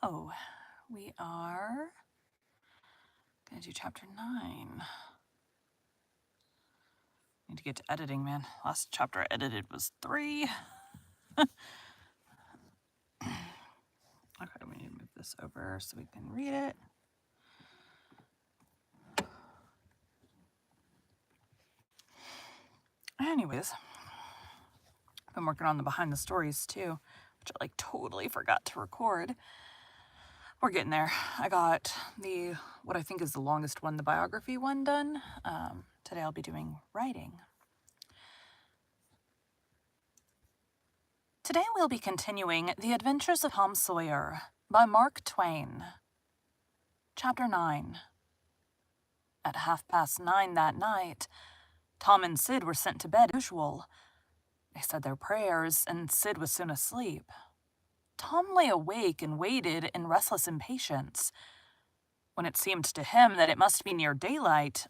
So, we are going to do chapter 9. Need to get to editing, man. Last chapter I edited was 3. Okay, we need to move this over so we can read it. Anyways, I've been working on the behind the stories too, which I totally forgot to record. We're getting there. I got what I think is the longest one, the biography one, done. Today I'll be doing writing. Today we'll be continuing The Adventures of Tom Sawyer by Mark Twain. Chapter 9. At 9:30 that night, Tom and Sid were sent to bed as usual. They said their prayers, and Sid was soon asleep. Tom lay awake and waited in restless impatience. When it seemed to him that it must be near daylight,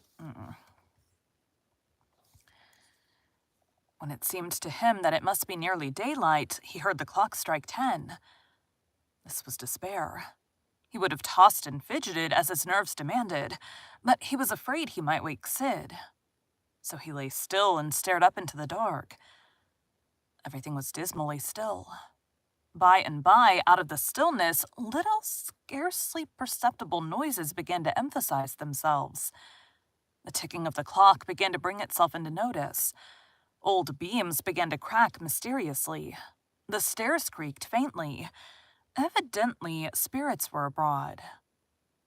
When it seemed to him that it must be nearly daylight, he heard the clock strike 10. This was despair. He would have tossed and fidgeted as his nerves demanded, but he was afraid he might wake Sid. So he lay still and stared up into the dark. Everything was dismally still. By and by, out of the stillness, little, scarcely perceptible noises began to emphasize themselves. The ticking of the clock began to bring itself into notice. Old beams began to crack mysteriously. The stairs creaked faintly. Evidently, spirits were abroad.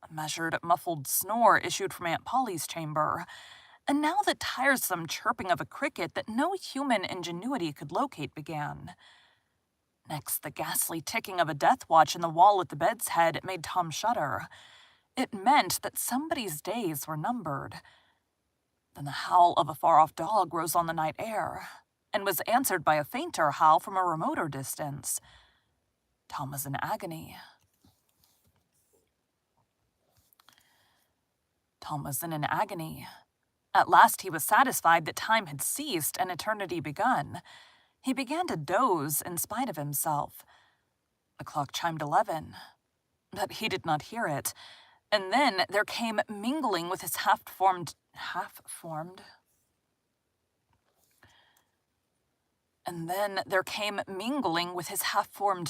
A measured, muffled snore issued from Aunt Polly's chamber, and now the tiresome chirping of a cricket that no human ingenuity could locate began. Next, the ghastly ticking of a death watch in the wall at the bed's head made Tom shudder. It meant that somebody's days were numbered. Then the howl of a far-off dog rose on the night air, and was answered by a fainter howl from a remoter distance. Tom was in agony. At last he was satisfied that time had ceased and eternity begun. He began to doze in spite of himself. The clock chimed 11, but he did not hear it. And then there came mingling with his half-formed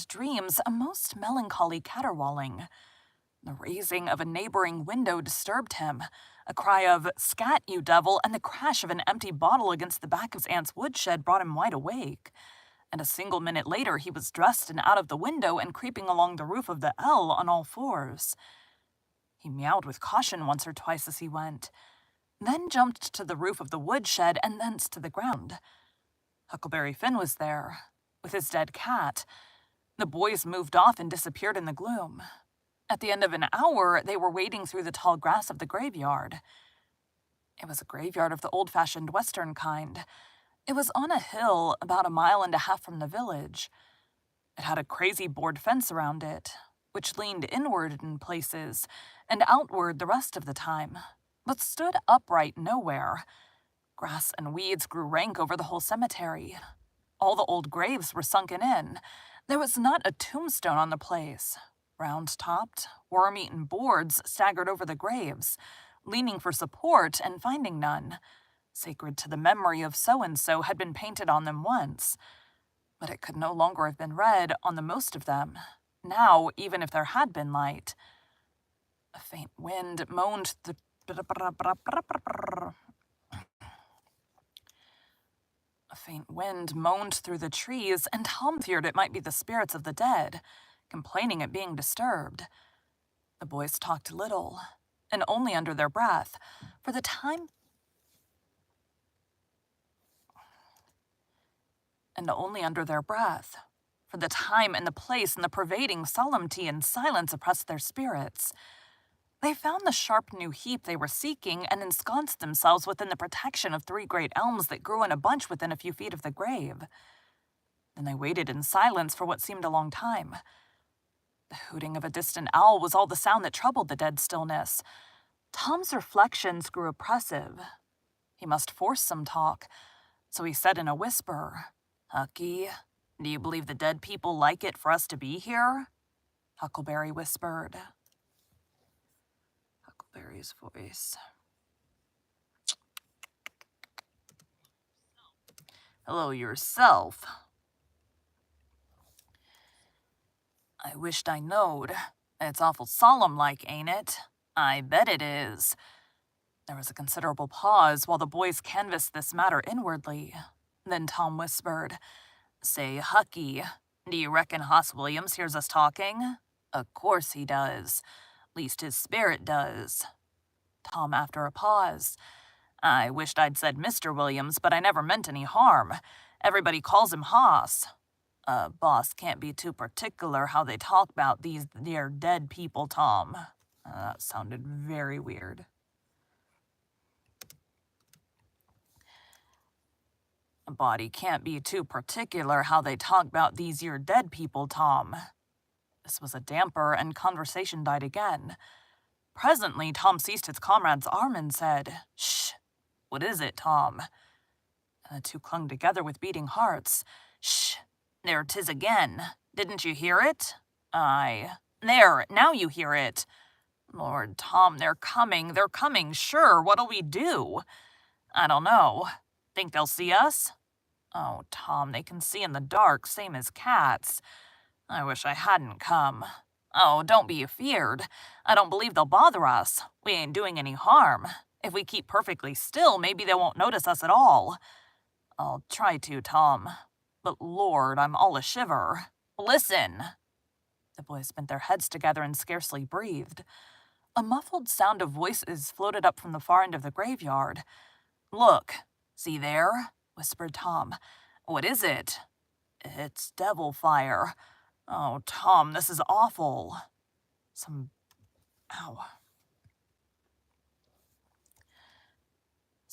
dreams a most melancholy caterwauling. The raising of a neighboring window disturbed him. A cry of, "Scat, you devil," and the crash of an empty bottle against the back of his aunt's woodshed brought him wide awake. And a single minute later he was dressed and out of the window and creeping along the roof of the L on all fours. He meowed with caution once or twice as he went, then jumped to the roof of the woodshed and thence to the ground. Huckleberry Finn was there, with his dead cat. The boys moved off and disappeared in the gloom. At the end of an hour, they were wading through the tall grass of the graveyard. It was a graveyard of the old-fashioned Western kind. It was on a hill about 1.5 miles from the village. It had a crazy board fence around it, which leaned inward in places and outward the rest of the time, but stood upright nowhere. Grass and weeds grew rank over the whole cemetery. All the old graves were sunken in. There was not a tombstone on the place. Round-topped, worm-eaten boards staggered over the graves, leaning for support and finding none. Sacred to the memory of so-and-so had been painted on them once, but it could no longer have been read on the most of them, now, even if there had been light. A faint wind moaned through the trees, and Tom feared it might be the spirits of the dead, complaining at being disturbed. The boys talked little, and only under their breath, for the time and the place and the pervading solemnity and silence oppressed their spirits. They found the sharp new heap they were seeking and ensconced themselves within the protection of 3 great elms that grew in a bunch within a few feet of the grave. Then they waited in silence for what seemed a long time. The hooting of a distant owl was all the sound that troubled the dead stillness. Tom's reflections grew oppressive. He must force some talk, so he said in a whisper, "Hucky, do you believe the dead people like it for us to be here?" Huckleberry whispered. Huckleberry's voice. Hello yourself. I wished I knowed. It's awful solemn-like, ain't it? I bet it is. There was a considerable pause while the boys canvassed this matter inwardly. Then Tom whispered, Say, Hucky, do you reckon Hoss Williams hears us talking? Of course he does. Least his spirit does. Tom, after a pause, I wished I'd said Mr. Williams, but I never meant any harm. Everybody calls him Hoss. Boss can't be too particular how they talk about these dear dead people, Tom. That sounded very weird. A body can't be too particular how they talk about these here dead people, Tom. This was a damper, and conversation died again. Presently, Tom seized his comrade's arm and said, Shh! What is it, Tom? And the two clung together with beating hearts. Shh! There 'tis again. Didn't you hear it? Aye. There, now you hear it. Lord, Tom, they're coming, sure. What'll we do? I don't know. Think they'll see us? Oh, Tom, they can see in the dark, same as cats. I wish I hadn't come. Oh, don't be afeard. I don't believe they'll bother us. We ain't doing any harm. If we keep perfectly still, maybe they won't notice us at all. I'll try to, Tom. But Lord, I'm all a-shiver. Listen! The boys bent their heads together and scarcely breathed. A muffled sound of voices floated up from the far end of the graveyard. Look, see there? Whispered Tom. What is it? It's devil fire. Oh, Tom, this is awful. Some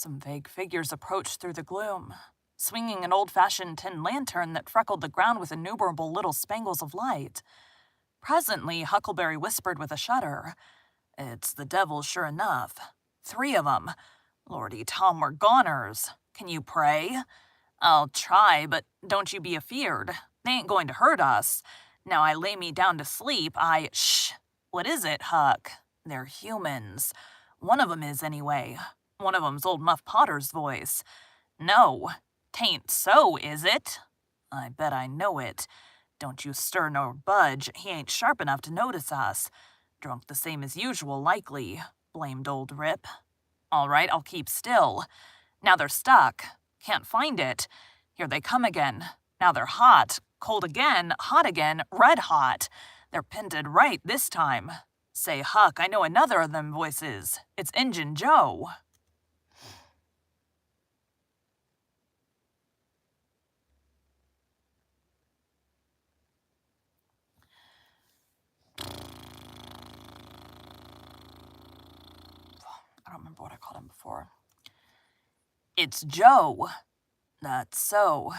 vague figures approached through the gloom, swinging an old-fashioned tin lantern that freckled the ground with innumerable little spangles of light. Presently, Huckleberry whispered with a shudder, It's the devil, sure enough. 3 of 'em. Lordy, Tom, we're goners. Can you pray? I'll try, but don't you be afeard. They ain't going to hurt us. Now I lay me down to sleep, Shh! What is it, Huck? They're humans. One of 'em is, anyway. One of 'em's old Muff Potter's voice. No, 'tain't so, is it? I bet I know it. Don't you stir nor budge. He ain't sharp enough to notice us. Drunk the same as usual, likely. Blamed old Rip. All right, I'll keep still. Now they're stuck. Can't find it. Here they come again. Now they're hot. Cold again. Hot again. Red hot. They're pinted right this time. Say, Huck, I know another of them voices. It's Injun Joe. I don't remember what I called him before. It's Joe. That's so.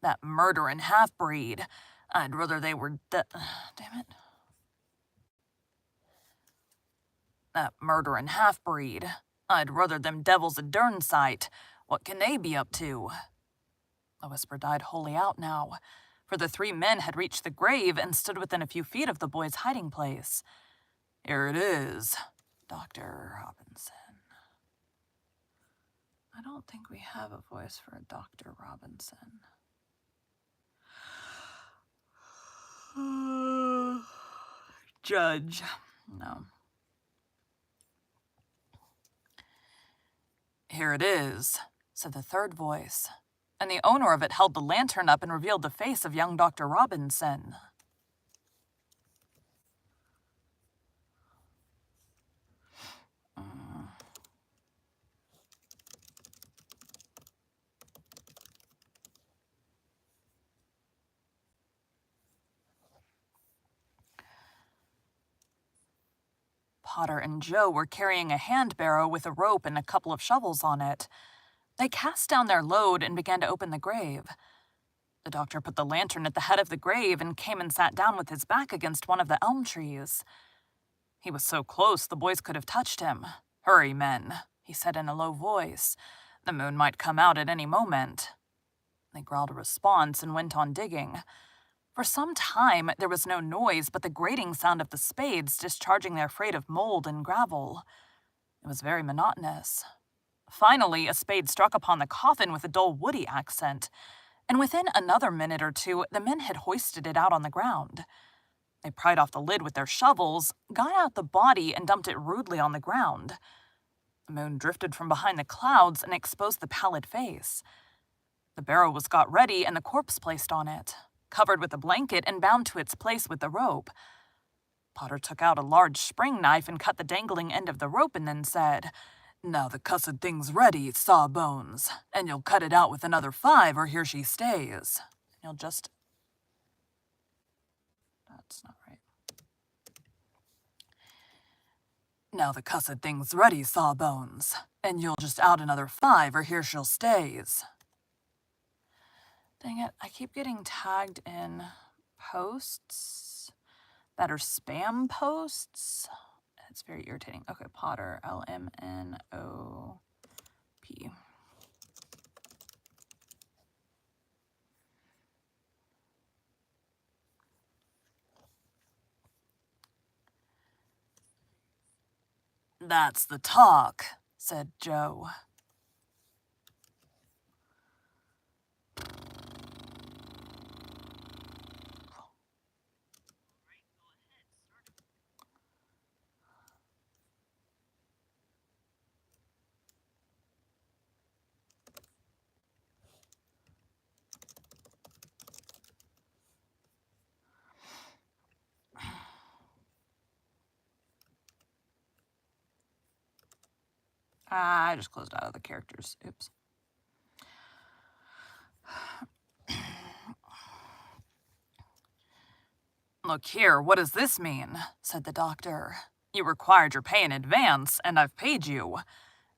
That murderin' half-breed. I'd rather they were damn it. That murderin' half-breed. I'd rather them devils a dern sight. What can they be up to? The whisper died wholly out now, for the 3 men had reached the grave and stood within a few feet of the boy's hiding place. Here it is, Dr. Robinson. I don't think we have a voice for a Dr. Robinson. Judge. No. Here it is, said the third voice, and the owner of it held the lantern up and revealed the face of young Dr. Robinson. Potter and Joe were carrying a hand barrow with a rope and a couple of shovels on it. They cast down their load and began to open the grave. The doctor put the lantern at the head of the grave and came and sat down with his back against one of the elm trees. He was so close the boys could have touched him. Hurry, men, he said in a low voice. The moon might come out at any moment. They growled a response and went on digging. For some time, there was no noise but the grating sound of the spades discharging their freight of mold and gravel. It was very monotonous. Finally, a spade struck upon the coffin with a dull woody accent, and within another minute or two, the men had hoisted it out on the ground. They pried off the lid with their shovels, got out the body, and dumped it rudely on the ground. The moon drifted from behind the clouds and exposed the pallid face. The barrow was got ready and the corpse placed on it, covered with a blanket and bound to its place with the rope. Potter took out a large spring knife and cut the dangling end of the rope and then said, "Now the cussed thing's ready, Sawbones, and you'll cut it out with another 5 or here she stays." You'll just... That's not right. "Now the cussed thing's ready, Sawbones, and you'll just out another 5 or here she'll stays." Dang it, I keep getting tagged in posts that are spam posts. It's very irritating. Okay, Potter, LMNOP. "That's the talk," said Joe. I just closed out of the characters. Oops. "Look here, what does this mean?" said the doctor. "You required your pay in advance, and I've paid you."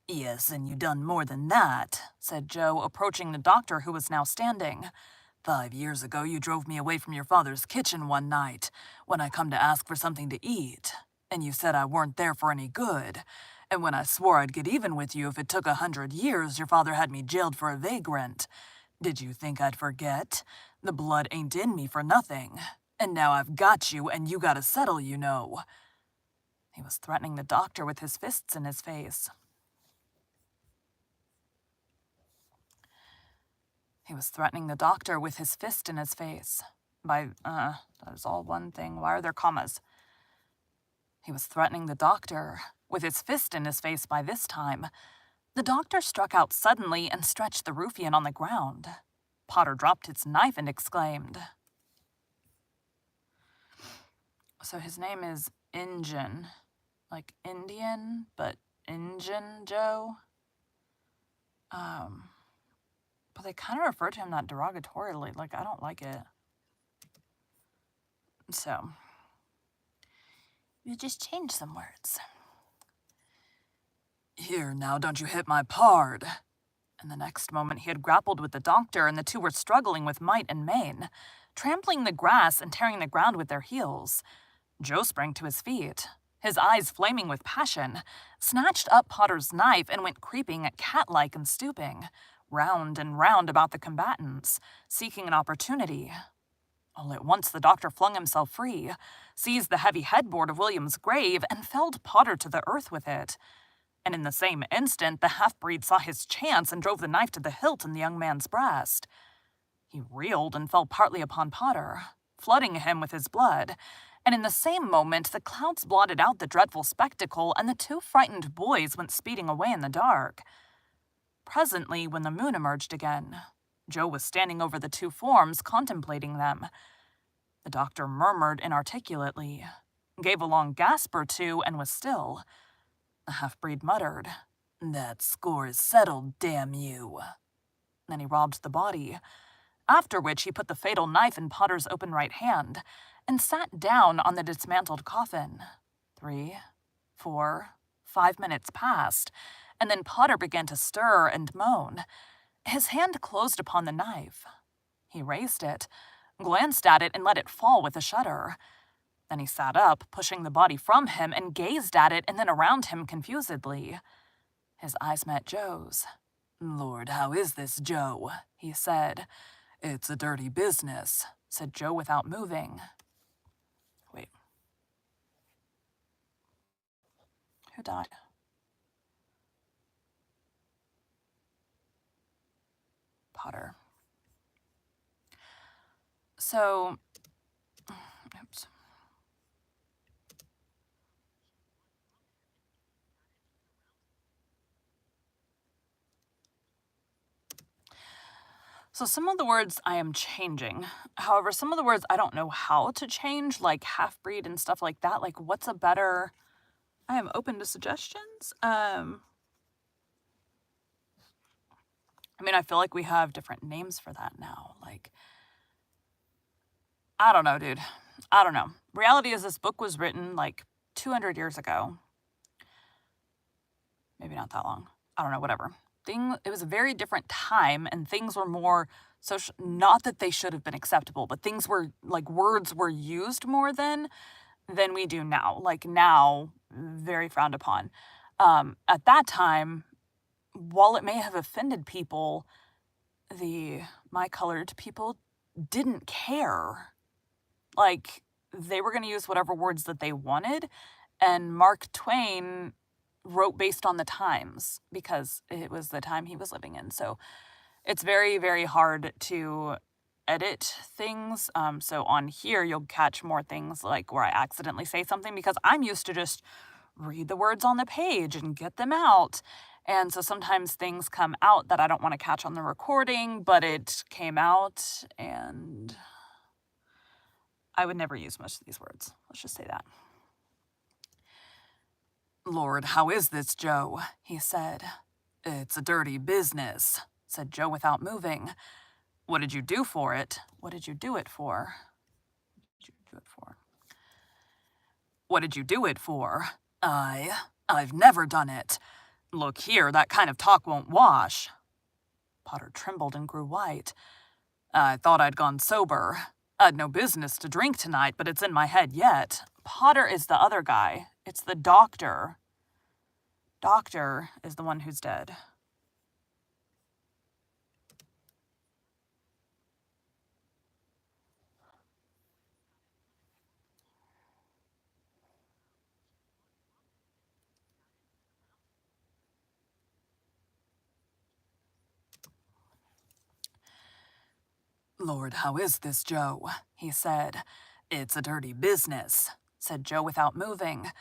"Yes, and you done more than that," said Joe, approaching the doctor who was now standing. "5 years ago you drove me away from your father's kitchen one night, when I come to ask for something to eat, and you said I weren't there for any good. And when I swore I'd get even with you if it took 100 years, your father had me jailed for a vagrant. Did you think I'd forget? The blood ain't in me for nothing. And now I've got you, and you gotta settle, you know." He was threatening the doctor with his fists in his face. He was threatening the doctor with his fist in his face. That is all one thing. Why are there commas? He was threatening the doctor with his fist in his face by this time. The doctor struck out suddenly and stretched the ruffian on the ground. Potter dropped his knife and exclaimed. So his name is Injun. Like Indian, but Injun Joe? But they kind of refer to him that derogatorily. Like, I don't like it. So, you just change some words. "Here, now, don't you hit my pard." And the next moment he had grappled with the doctor, and the two were struggling with might and main, trampling the grass and tearing the ground with their heels. Joe sprang to his feet, his eyes flaming with passion, snatched up Potter's knife and went creeping, cat-like and stooping, round and round about the combatants, seeking an opportunity. All at once the doctor flung himself free, seized the heavy headboard of William's grave, and felled Potter to the earth with it. And in the same instant, the half-breed saw his chance and drove the knife to the hilt in the young man's breast. He reeled and fell partly upon Potter, flooding him with his blood, and in the same moment the clouds blotted out the dreadful spectacle, and the two frightened boys went speeding away in the dark. Presently, when the moon emerged again, Joe was standing over the two forms, contemplating them. The doctor murmured inarticulately, gave a long gasp or two, and was still. The half-breed muttered, "That score is settled, damn you." Then he robbed the body, after which he put the fatal knife in Potter's open right hand and sat down on the dismantled coffin. 3, 4, 5 minutes passed, and then Potter began to stir and moan. His hand closed upon the knife. He raised it, glanced at it, and let it fall with a shudder. Then he sat up, pushing the body from him, and gazed at it and then around him confusedly. His eyes met Joe's. "Lord, how is this, Joe?" he said. "It's a dirty business. said Joe without moving. Wait. Who died? Potter. So, oops. So some of the words I am changing. However, some of the words I don't know how to change, like half-breed and stuff like that. Like, what's a better... I am open to suggestions. I mean, I feel like we have different names for that now. Like, I don't know, dude. I don't know. Reality is this book was written like 200 years ago. Maybe not that long. I don't know, whatever. It was a very different time, and things were more social. Not that they should have been acceptable, but things were, like, words were used more than we do now. Like, now, very frowned upon. At that time, while it may have offended people, my colored people didn't care. Like, they were going to use whatever words that they wanted, and Mark Twain wrote based on the times because it was the time he was living in. So it's very, very hard to edit things. So on here, you'll catch more things like where I accidentally say something because I'm used to just read the words on the page and get them out. And so sometimes things come out that I don't want to catch on the recording, but it came out, and I would never use most of these words. Let's just say that. "Lord, how is this, Joe?" he said. "It's a dirty business," said Joe without moving. "What did you do for it? What did you do it for? What did you do it for? What did you do it for? I've never done it. Look here, that kind of talk won't wash." Potter trembled and grew white. "I thought I'd gone sober. I'd no business to drink tonight, but it's in my head yet." Potter is the other guy. It's the doctor. Doctor is the one who's dead. "Lord, how is this, Joe?" he said. "It's a dirty business," said Joe without moving.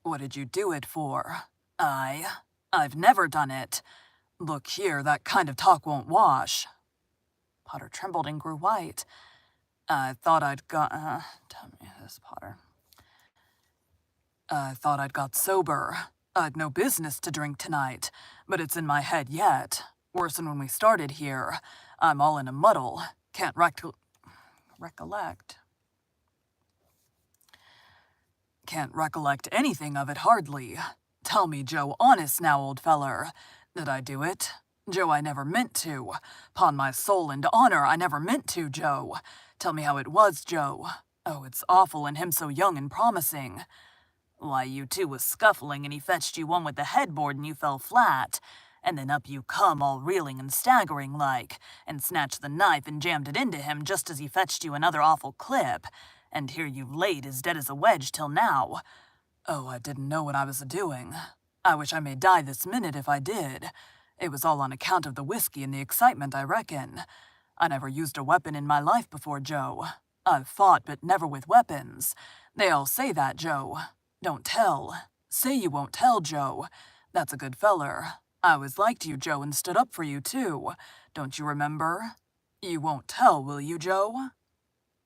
"What did you do it for?" I've never done it. Look here, that kind of talk won't wash." Potter trembled and grew white. "I thought I'd got... tell me this, Potter. I thought I'd got sober. I'd no business to drink tonight, but it's in my head yet. Worse than when we started here. I'm all in a muddle. Can't recollect. Can't recollect anything of it, hardly. Tell me, Joe, honest now, old feller. Did I do it? Joe, I never meant to. 'Pon my soul and honor, I never meant to, Joe. Tell me how it was, Joe. Oh, it's awful, and him so young and promising. Why, you two was scuffling, and he fetched you one with the headboard, and you fell flat. And then up you come, all reeling and staggering like, and snatched the knife and jammed it into him just as he fetched you another awful clip. And here you've laid as dead as a wedge till now. Oh, I didn't know what I was a-doing. I wish I may die this minute if I did. It was all on account of the whiskey and the excitement, I reckon. I never used a weapon in my life before, Joe. I've fought, but never with weapons. They all say that, Joe. Don't tell. Say you won't tell, Joe. That's a good feller. I always liked you, Joe, and stood up for you, too. Don't you remember? You won't tell, will you, Joe?"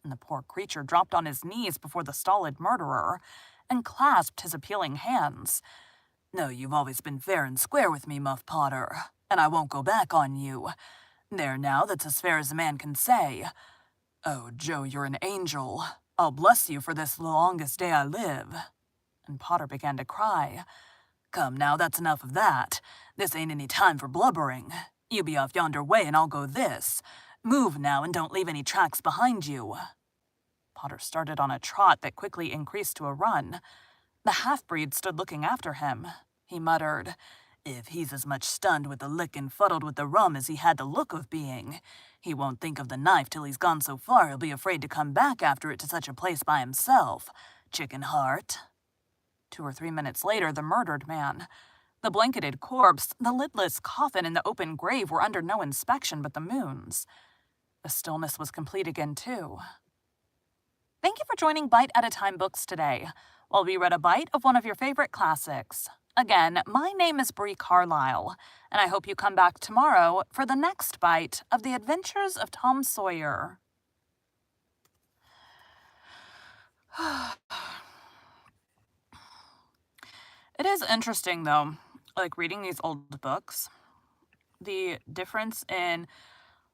And the poor creature dropped on his knees before the stolid murderer and clasped his appealing hands. "No, you've always been fair and square with me, Muff Potter, and I won't go back on you. There now, that's as fair as a man can say. Oh, Joe, you're an angel. I'll bless you for this the longest day I live." And Potter began to cry. "Come now, that's enough of that. This ain't any time for blubbering. You be off yonder way and I'll go this. Move now and don't leave any tracks behind you." Potter started on a trot that quickly increased to a run. The half-breed stood looking after him. He muttered, If he's as much stunned with the lick and fuddled with the rum as he had the look of being, he won't think of the knife till he's gone so far he'll be afraid to come back after it to such a place by himself. Chicken heart. 2 or 3 minutes later, the murdered man. The blanketed corpse, the lidless coffin, and the open grave were under no inspection but the moon's. The stillness was complete again, too. Thank you for joining Bite at a Time Books today, while we read a bite of one of your favorite classics. Again, my name is Bree Carlile, and I hope you come back tomorrow for the next bite of the Adventures of Tom Sawyer. It is interesting, though, like reading these old books, the difference in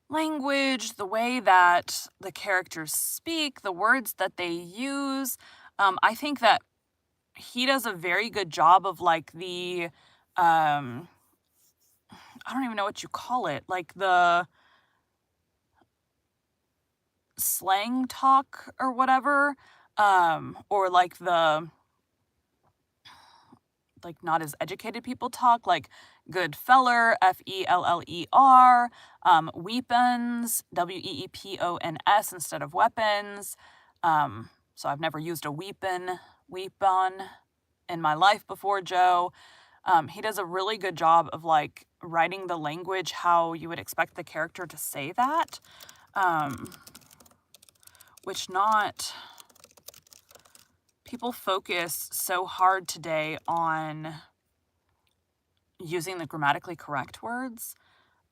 language, the way that the characters speak, the words that they use. I think that he does a very good job of like the, I don't even know what you call it, like the slang talk or whatever, or like the, like not as educated people talk, like good feller, F-E-L-L-E-R, weapons, W-E-E-P-O-N-S instead of weapons. So I've never used a weapon in my life before, Joe. He does a really good job of like writing the language how you would expect the character to say that, which not... People focus so hard today on using the grammatically correct words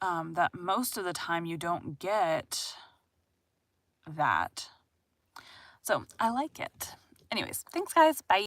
that most of the time you don't get that. So I like it. Anyways, thanks guys. Bye.